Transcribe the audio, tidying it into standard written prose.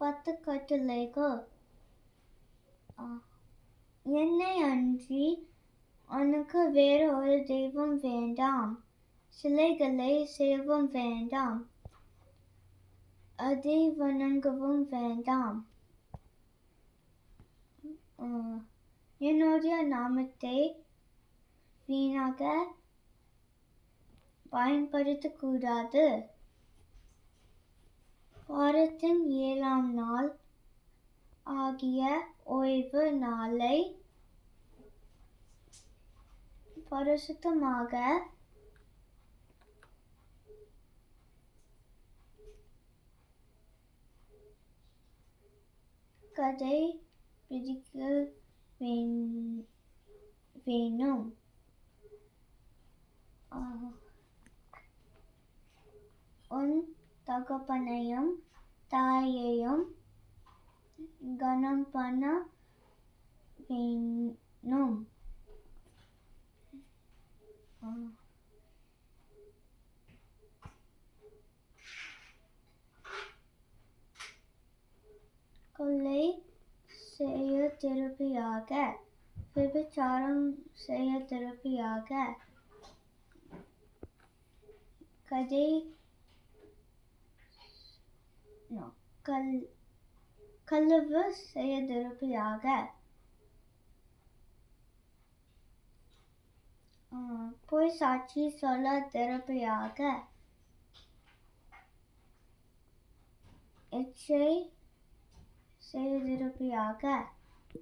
10 கட்டளைகள். என்னை அன்றி உனக்கு வேறு ஒரு தெய்வம் வேண்டாம். சிலைகளை செய்யவும் வேண்டாம். அதை வணங்கவும் வேண்டாம். என்னுடைய நாமத்தை வீணாக பயன்படுத்தக்கூடாது. வாரத்தின் 7ஆம் நாள் ஆகிய ஓய்வு நாளை பரிசுத்தமாக கடைபிடிக்க வேணும். உன் தகப்பனையும் தாயையும் கனம் பண்ண வேணும். கொலை செய்ய திருப்பியாக, விபச்சாரம் செய்ய திருப்பியாக, களவு செய்ய திருப்பியாக, பொய் சாட்சி சொல்ல திருப்பியாக, இச்சை செய்ய திருப்பியாக,